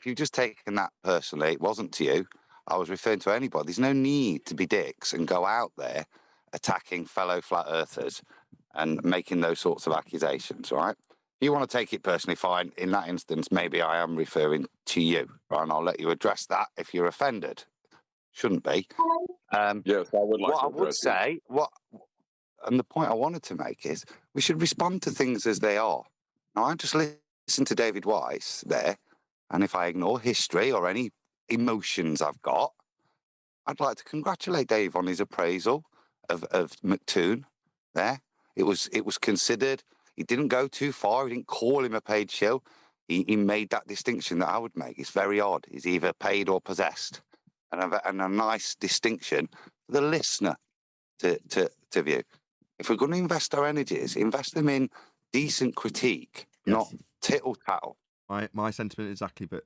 you've just taken that personally, it wasn't to you. I was referring to anybody. There's no need to be dicks and go out there attacking fellow flat earthers and making those sorts of accusations, right? If you want to take it personally, fine. In that instance, maybe I am referring to you, right? And I'll let you address that if you're offended. Shouldn't be. Yes, I would like what to I would address say, and the point I wanted to make is we should respond to things as they are. Now, I just listened to David Weiss there, and if I ignore history or any emotions I've got, I'd like to congratulate Dave on his appraisal of McToon there. It was considered. He didn't go too far. He didn't call him a paid shill. He made that distinction that I would make. It's very odd. He's either paid or possessed, and a nice distinction for the listener to view. If we're going to invest our energies, invest them in decent critique, not tittle tattle. My sentiment exactly, but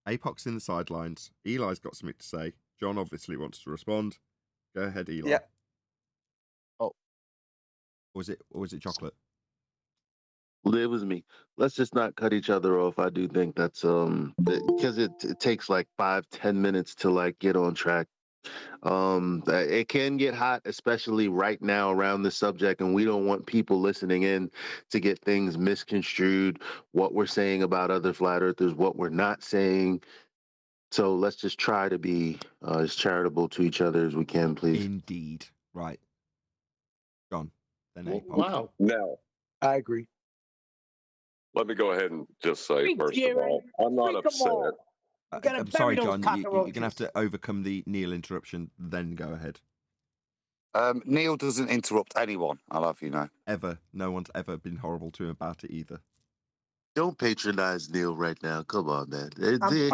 APOC's in the sidelines. Eli's got something to say. John obviously wants to respond. Go ahead, Eli. Yeah. Or was it Chocolate? It was me. Let's just not cut each other off. I do think that's because it takes like 5-10 minutes to like get on track. It can get hot, especially right now around the subject, and we don't want people listening in to get things misconstrued, what we're saying about other flat earthers, what we're not saying. So let's just try to be as charitable to each other as we can, please. Indeed. Right. John. Then APOC. Wow. Now, I agree. let me go ahead and just say, first of all, I'm not upset. I'm sorry, John. You're going to have to overcome the Neil interruption, then go ahead. Neil doesn't interrupt anyone. I love you, know. Ever. No one's ever been horrible to him about it either. Don't patronize Neil right now. Come on, man. I'm taking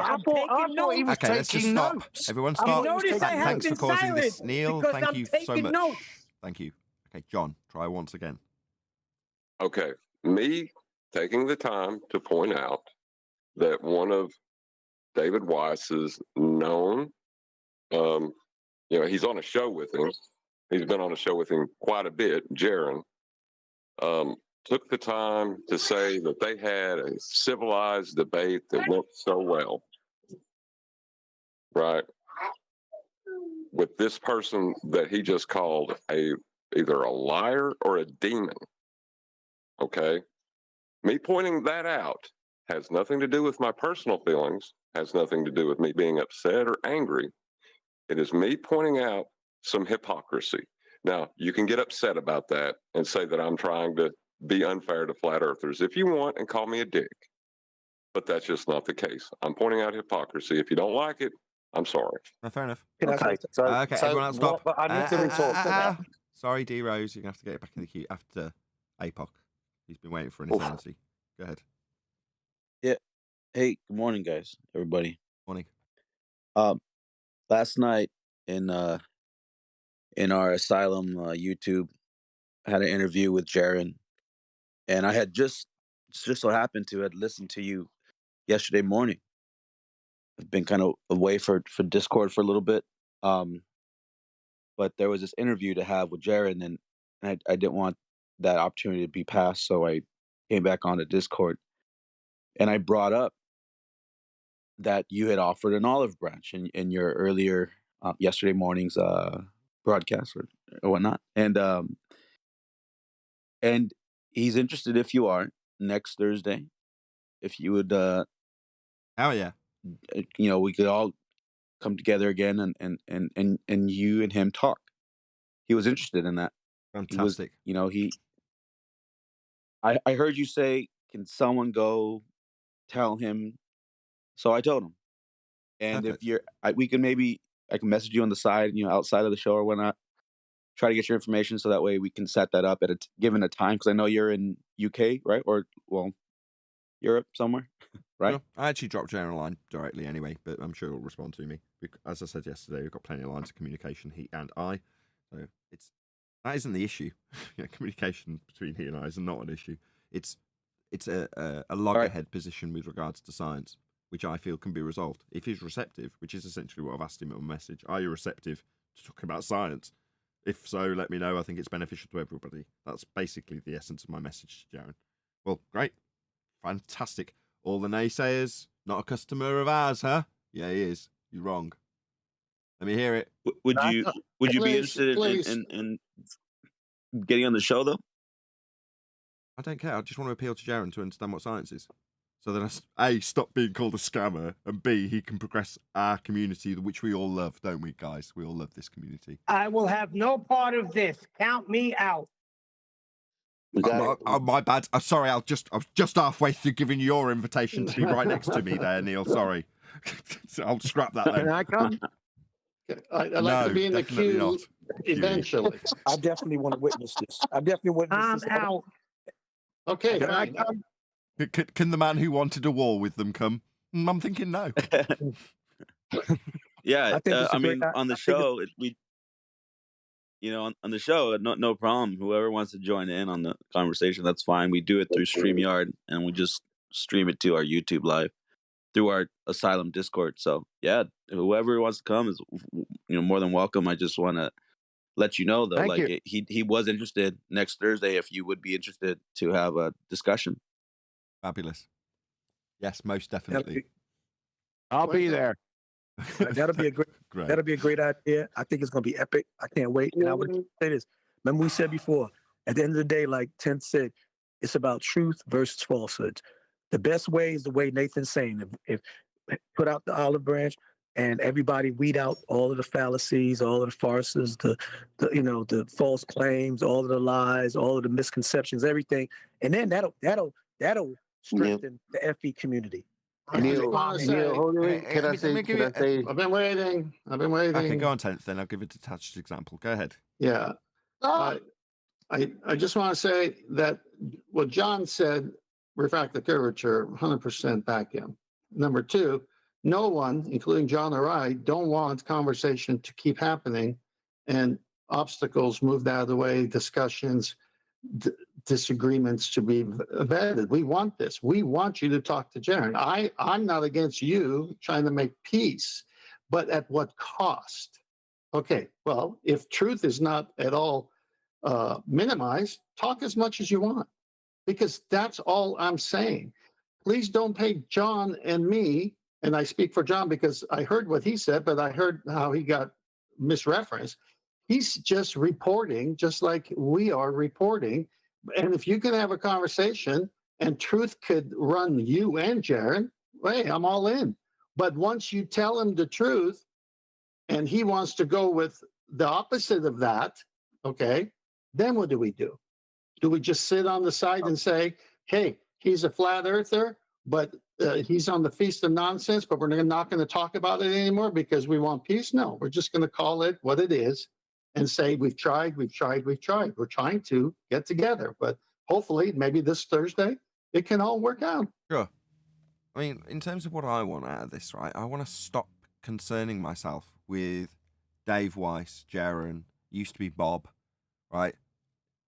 notes. Okay, let's just stop. Notes. Everyone stop. Notice I have Thanks for been causing silent this, Neil. because Thank I'm you so taking much. notes. Thank you. Okay, John, try once again. Okay, me taking the time to point out that one of David Weiss's known, he's on a show with him. He's been on a show with him quite a bit, Jaron, took the time to say that they had a civilized debate that went so well, right? With this person that he just called either a liar or a demon, okay? Me pointing that out has nothing to do with my personal feelings, has nothing to do with me being upset or angry. It is me pointing out some hypocrisy. Now, you can get upset about that and say that I'm trying to be unfair to flat earthers if you want and call me a dick. But that's just not the case. I'm pointing out hypocrisy. If you don't like it, I'm sorry. Fair enough. Okay, Okay, everyone else stop. I need to retort. Sorry, D Rose, you're going to have to get back in the queue after APOC. He's been waiting for an eternity. Go ahead. Yeah. Hey, good morning, guys. Everybody. Morning. Last night in our Asylum YouTube, I had an interview with Jaron, and I had just so happened to had listened to you yesterday morning. I've been kind of away for Discord for a little bit, but there was this interview to have with Jaron, and I didn't want that opportunity to be passed, so I came back onto Discord, and I brought up that you had offered an olive branch in your earlier yesterday morning's broadcast or whatnot, and he's interested if you are next Thursday, if you would. Oh yeah. we could all come together again and you and him talk. He was interested in that. Fantastic. I heard you say, can someone go tell him? So I told him. And Perfect. if we can I can message you on the side, outside of the show or whatnot. Try to get your information so that way we can set that up at given a time, because I know you're in UK, right? Or Europe somewhere, right? No, I actually dropped Jaren a line directly anyway, but I'm sure he'll respond to me. As I said yesterday, we've got plenty of lines of communication, he and I. So that isn't the issue. Communication between he and I is not an issue. It's a loggerhead position with regards to science, which I feel can be resolved if he's receptive, which is essentially what I've asked him in my message. Are you receptive to talk about science? If so, let me know. I think it's beneficial to everybody. That's basically the essence of my message to Jaren. Well, great. Fantastic. All the naysayers, not a customer of ours, huh? Yeah, he is. You're wrong. Let me hear it. Would you be interested in getting on the show, though? I don't care. I just want to appeal to Jaren to understand what science is. So that A, stop being called a scammer, and B, he can progress our community, which we all love, don't we, guys? We all love this community. I will have no part of this. Count me out. My bad. I'm sorry. I was just halfway through giving you your invitation to be right next to me there, Neil. Sorry. So I'll scrap that then. Can I come? I'd like to be in the queue not. eventually. I definitely want to witness this. I definitely want to witness this. I'm out. Okay, Can I fine. come? Can the man who wanted a war with them come? I'm thinking no. Yeah, I mean, on the show, on the show, no problem. Whoever wants to join in on the conversation, that's fine. We do it through StreamYard, and we just stream it to our YouTube live through our Asylum Discord. So yeah, whoever wants to come is more than welcome. I just want to let you know though, he was interested next Thursday if you would be interested to have a discussion. Fabulous. Yes, most definitely. I'll be there. That'll be a great. Great. That'll be a great idea. I think it's going to be epic. I can't wait. And I would say this. Remember we said before, at the end of the day, like Tim said, it's about truth versus falsehoods. The best way is the way Nathan's saying. If put out the olive branch and everybody weed out all of the fallacies, all of the farces, the false claims, all of the lies, all of the misconceptions, everything, and then that'll strengthen the FE community. Neil, hold on. Can I say? I've been waiting. Okay, go on, 10th, then I'll give a detached example. Go ahead. Yeah. I just want to say that what John said, refractive curvature, 100% back him. Number two, no one, including John or I, don't want conversation to keep happening and obstacles moved out of the way, discussions, disagreements to be vetted. We want this. We want you to talk to Jaren. I'm not against you trying to make peace, but at what cost? Okay, well, if truth is not at all minimized, talk as much as you want, because that's all I'm saying. Please don't pay John and me, and I speak for John because I heard what he said, but I heard how he got misreferenced. He's just reporting, just like we are reporting. And if you can have a conversation and truth could run you and Jaren, hey, I'm all in. But once you tell him the truth and he wants to go with the opposite of that, okay, then what do we do? Do we just sit on the side and say, hey, he's a flat earther, but he's on the feast of nonsense, but we're not going to talk about it anymore because we want peace? No, we're just going to call it what it is and say, we've tried. We're trying to get together, but hopefully maybe this Thursday, it can all work out. Sure. I mean, in terms of what I want out of this, right, I want to stop concerning myself with Dave Weiss, Jaren, used to be Bob, right?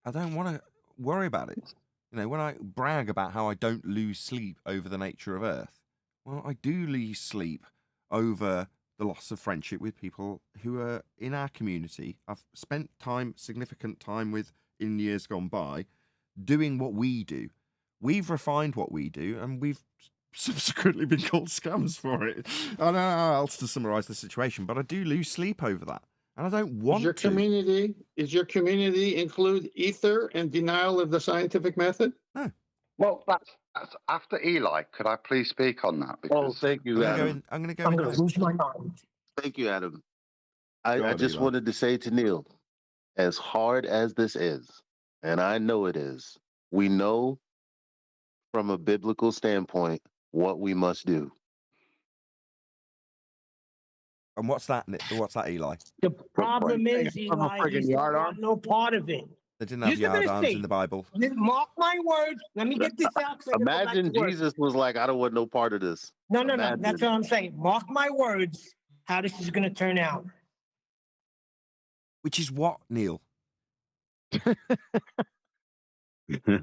I don't want to worry about it. When I brag about how I don't lose sleep over the nature of Earth, well, I do lose sleep over the loss of friendship with people who are in our community. I've spent significant time with in years gone by, doing what we do. We've refined what we do, and we've subsequently been called scams for it. I don't know how else to summarize the situation, but I do lose sleep over that, and I don't want to. Is your community include ether and denial of the scientific method? No. Well, After Eli, could I please speak on that? Oh, thank you, Adam. I'm going to go I'm in gonna next. lose my mind. Thank you, Adam. Go I on, just Eli. wanted to say to Neil, as hard as this is, and I know it is, we know from a biblical standpoint what we must do. And what's that, Eli? The problem is, I'm a Eli, friggin' you don't want no part of it. They didn't have You're gonna yard arms see. in the Bible. Mark my words. Let me get this out. So I can go back Imagine to work. Jesus was like, I don't want no part of this. No. That's Imagine. what I'm saying. Mark my words. How this is gonna turn out. Which is what, Neil? Well, I do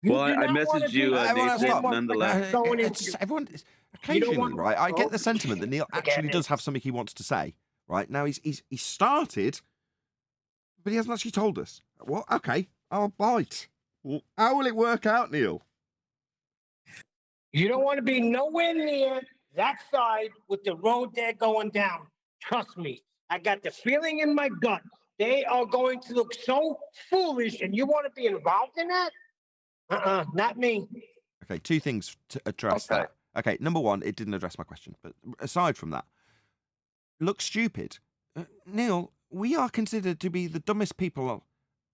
not wanna messaged you, be- Everyone, Nathan, stop. nonetheless. Everyone, You don't occasionally, want- right? I get the Oh, sentiment that Neil actually does have something he wants to say. Right now, he started, but he hasn't actually told us. Well, okay, I'll bite. Well, how will it work out, Neil? You don't want to be nowhere near that side with the road they're going down. Trust me. I got the feeling in my gut. They are going to look so foolish, and you want to be involved in that? Not me. Okay, two things to address that. Okay, number one, it didn't address my question, but aside from that, look stupid. Neil, we are considered to be the dumbest people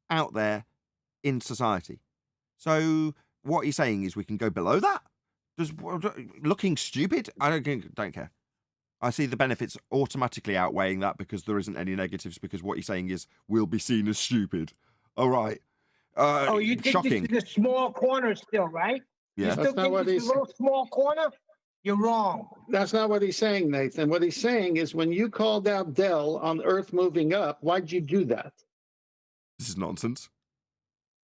out there in society. So what you're saying is we can go below that? Looking stupid? I don't care. I see the benefits automatically outweighing that because there isn't any negatives, because what you're saying is we'll be seen as stupid. All right. You think shocking. this is a small corner still, right? Yeah. You still That's not think what this is he's- a little small corner? You're wrong. That's not what he's saying, Nathan. What he's saying is when you called out Dell on Earth moving up, why'd you do that? This is nonsense.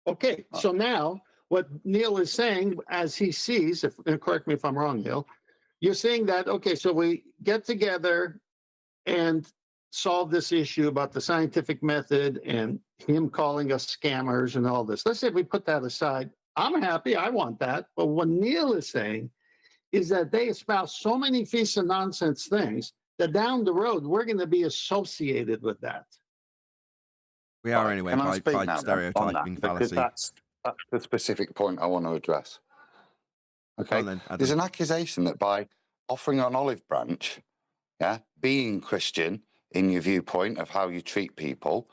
Okay, so now what Neil is saying, as he sees, correct me if I'm wrong, Neil, you're saying that, okay, so we get together and solve this issue about the scientific method and him calling us scammers and all this. Let's say we put that aside. I'm happy. I want that. But what Neil is saying is that they espouse so many piece of nonsense things that down the road, we're going to be associated with that. We are anyway Can I by speak now then on stereotyping that? Because fallacy. that's the specific point I want to address. Okay, then, Adam. there's an accusation that by offering an olive branch, yeah, being Christian in your viewpoint of how you treat people,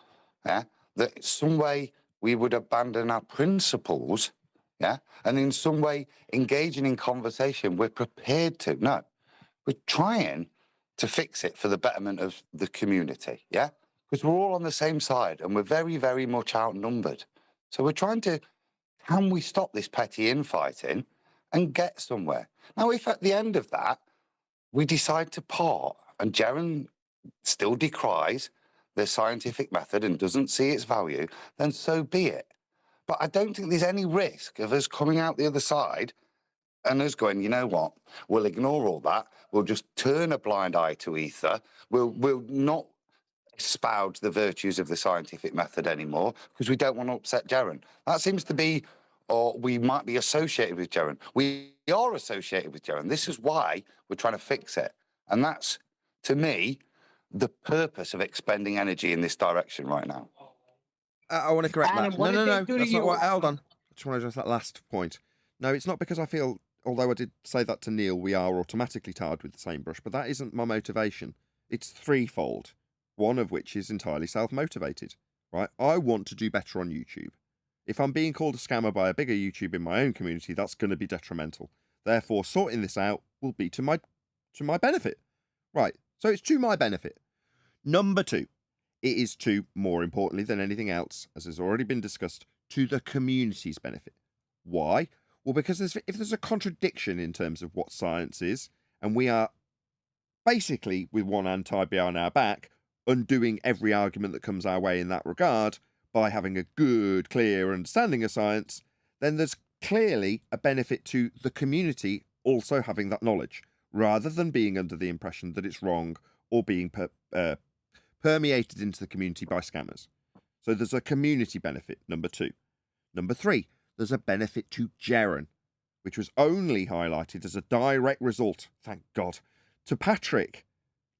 yeah, that some way we would abandon our principles, yeah, and in some way engaging in conversation we're prepared to. No, we're trying to fix it for the betterment of the community, yeah, because we're all on the same side and we're very, very much outnumbered. So we're trying to, can we stop this petty infighting and get somewhere? Now, if at the end of that we decide to part and Jaren still decries the scientific method and doesn't see its value, then so be it. But I don't think there's any risk of us coming out the other side and us going, you know what, we'll ignore all that. We'll just turn a blind eye to ether. We'll not espouse the virtues of the scientific method anymore because we don't want to upset Jaren. That seems to be, or we might be associated with Jaren. We are associated with Jaren. This is why we're trying to fix it. And that's, to me, the purpose of expending energy in this direction right now. I want to correct Adam, that. what No, did they no, do to that's not you? what. Hold on. I just want to address that last point. No, it's not because I feel, although I did say that to Neil, we are automatically tarred with the same brush, but that isn't my motivation. It's threefold, one of which is entirely self-motivated, right? I want to do better on YouTube. If I'm being called a scammer by a bigger YouTube in my own community, that's going to be detrimental. Therefore, sorting this out will be to my benefit. Right, so it's to my benefit. Number two, it is to, more importantly than anything else, as has already been discussed, to the community's benefit. Why? Well, because if there's a contradiction in terms of what science is, and we are basically, with one hand tied behind our back, undoing every argument that comes our way in that regard by having a good, clear understanding of science, then there's clearly a benefit to the community also having that knowledge, rather than being under the impression that it's wrong or being permeated into the community by scammers. So there's a community benefit, number two. Number three, there's a benefit to Jaren, which was only highlighted as a direct result, thank God, to Patrick,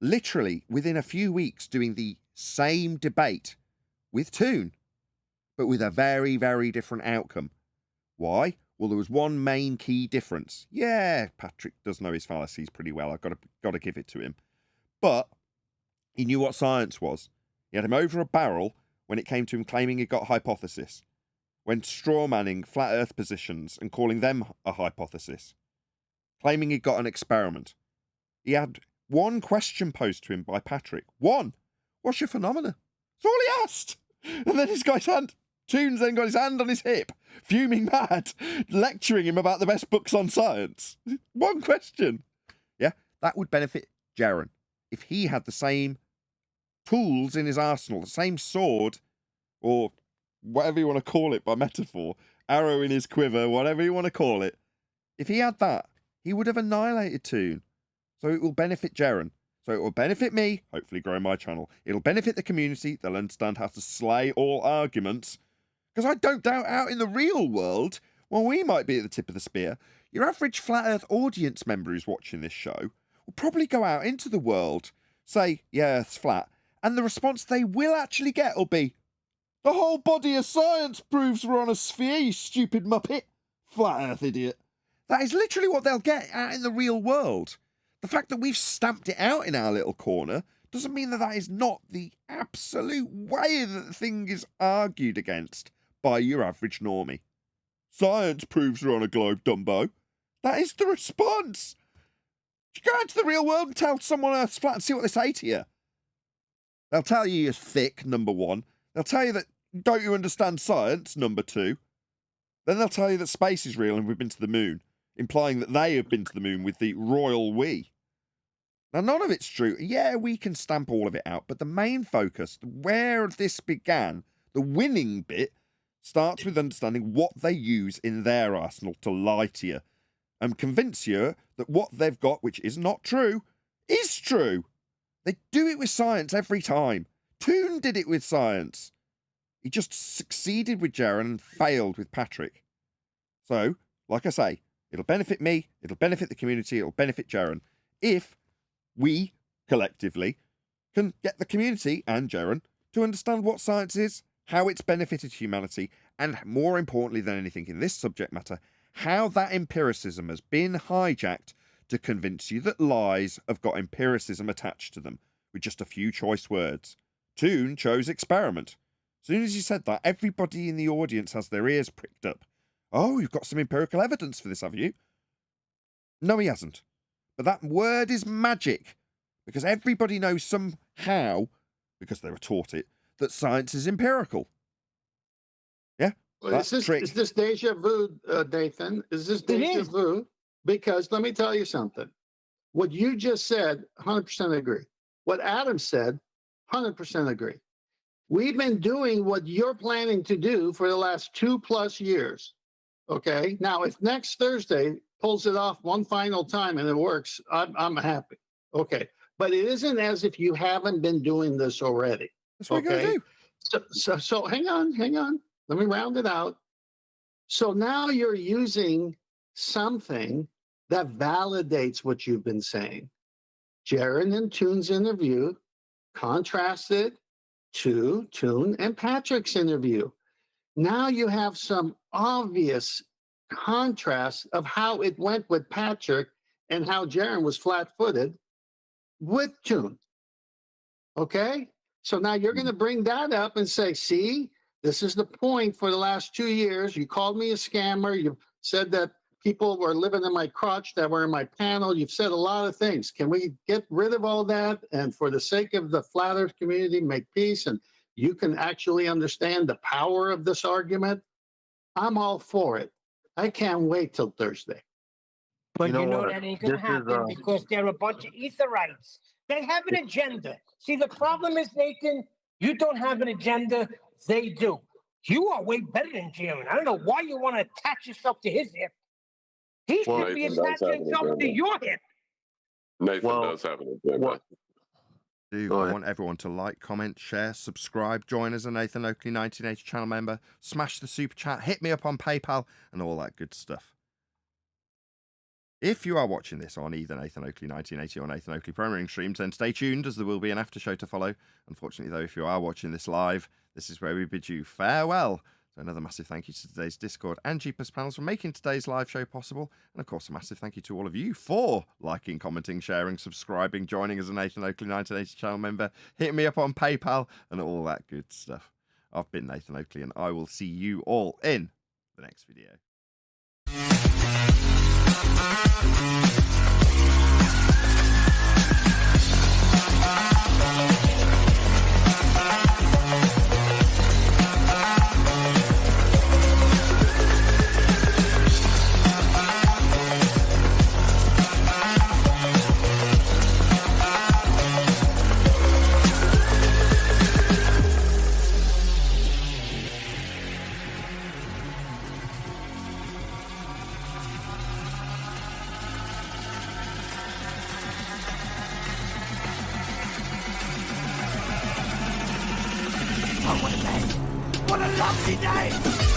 literally within a few weeks doing the same debate with Toon, but with a very, very different outcome. Why? well, there was one main key difference. Yeah, Patrick does know his fallacies pretty well. I've got to give it to him. But he knew what science was. He had him over a barrel when it came to him claiming he got a hypothesis, when strawmanning flat Earth positions and calling them a hypothesis, claiming he got an experiment. He had one question posed to him by Patrick. One. What's your phenomena? That's all he asked. And then Toon's then got his hand on his hip, fuming mad, lecturing him about the best books on science. One question. Yeah, that would benefit Jaren if he had the same tools in his arsenal, the same sword, or whatever you want to call it by metaphor, arrow in his quiver, whatever you want to call it. If he had that, he would have annihilated Toon. So it will benefit Jaren. So it will benefit me, hopefully growing my channel. It'll benefit the community. They'll understand how to slay all arguments. Because I don't doubt out in the real world, while we might be at the tip of the spear, your average Flat Earth audience member who's watching this show will probably go out into the world, say, yeah, Earth's flat, and the response they will actually get will be, the whole body of science proves we're on a sphere, you stupid muppet. Flat Earth idiot. That is literally what they'll get out in the real world. The fact that we've stamped it out in our little corner doesn't mean that that is not the absolute way that the thing is argued against by your average normie. Science proves we're on a globe, Dumbo. That is the response. You go out to the real world and tell someone Earth's flat and see what they say to you. They'll tell you you're thick, number one. They'll tell you that don't you understand science, number two. Then they'll tell you that space is real and we've been to the moon, implying that they have been to the moon with the royal we. Now, none of it's true. Yeah, we can stamp all of it out, but the main focus, where this began, the winning bit, starts with understanding what they use in their arsenal to lie to you and convince you that what they've got, which is not true, is true. They do it with science every time. Toon did it with science. He just succeeded with Jaren and failed with Patrick. So, like I say, it'll benefit me, it'll benefit the community, it'll benefit Jaren if we, collectively, can get the community and Jaren to understand what science is, how it's benefited humanity, and more importantly than anything in this subject matter, how that empiricism has been hijacked to convince you that lies have got empiricism attached to them, with just a few choice words. Toon chose experiment. As soon as you said that, everybody in the audience has their ears pricked up. Oh, you've got some empirical evidence for this, have you? No, he hasn't. But that word is magic, because everybody knows somehow, because they were taught it, that science is empirical. Yeah? Well, is this deja vu, Nathan? Is this deja vu? Because let me tell you something. What you just said, 100% agree. What Adam said, 100% agree. We've been doing what you're planning to do for the last 2+ years. Okay? Now, if next Thursday pulls it off one final time and it works, I'm happy. Okay. But it isn't as if you haven't been doing this already. That's what you're going to do. So hang on. Let me round it out. So now you're using something that validates what you've been saying. Jaren and Toon's interview contrasted to Toon and Patrick's interview. Now you have some obvious contrast of how it went with Patrick and how Jaren was flat-footed with Toon. Okay? So now you're going to bring that up and say, see, this is the point for the last 2 years. You called me a scammer. You said that people were living in my crotch that were in my panel. You've said a lot of things. Can we get rid of all that? And for the sake of the flat earth community, make peace and you can actually understand the power of this argument? I'm all for it. I can't wait till Thursday. But you know that ain't gonna happen because they're a bunch of etherites. They have an agenda. See, the problem is, Nathan, you don't have an agenda. They do. You are way better than Jaren. I don't know why you want to attach yourself to his hip. He should be attaching himself to your hip. Nathan does have an agenda. I want everyone to like, comment, share, subscribe, join as a Nathan Oakley 1980 channel member, smash the super chat, hit me up on PayPal, and all that good stuff. If you are watching this on either Nathan Oakley 1980 or Nathan Oakley Premiering streams, then stay tuned as there will be an after show to follow. Unfortunately, though, if you are watching this live, this is where we bid you farewell So another massive thank you to today's Discord and Jeepers panels for making today's live show possible. And of course, a massive thank you to all of you for liking, commenting, sharing, subscribing, joining as a Nathan Oakley 1980 channel member, hitting me up on PayPal and all that good stuff. I've been Nathan Oakley and I will see you all in the next video. What a lovely day!